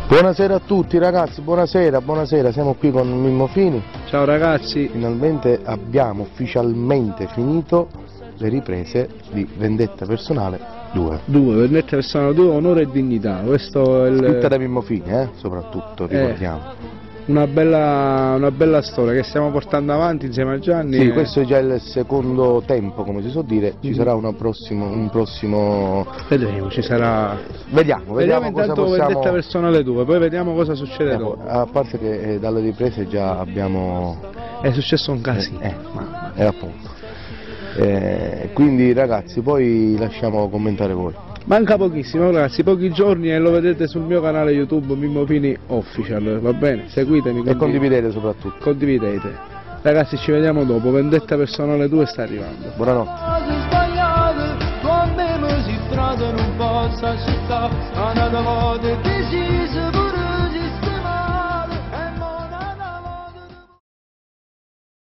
Buonasera a tutti ragazzi, buonasera, siamo qui con Mimmo Fini. Ciao ragazzi. Finalmente abbiamo ufficialmente finito le riprese di Vendetta Personale 2. Vendetta Personale 2, onore e dignità. Questo è scritta da Mimmo Fini, soprattutto, ricordiamo. Una bella storia che stiamo portando avanti insieme a Gianni. Sì, questo è già il secondo tempo, come si suol dire, ci sarà un prossimo... Vedremo, ci sarà... Vediamo cosa intanto possiamo... Vendetta Personale 2, poi vediamo cosa succede dopo. A parte che dalle riprese già abbiamo... È successo un casino. Appunto. Quindi ragazzi, poi lasciamo commentare voi. Manca pochissimo ragazzi, pochi giorni e lo vedete sul mio canale YouTube Mimmo Fini Official, va bene? Seguitemi e condividete soprattutto. Condividete. Ragazzi, ci vediamo dopo, Vendetta Personale 2 sta arrivando. Buonanotte.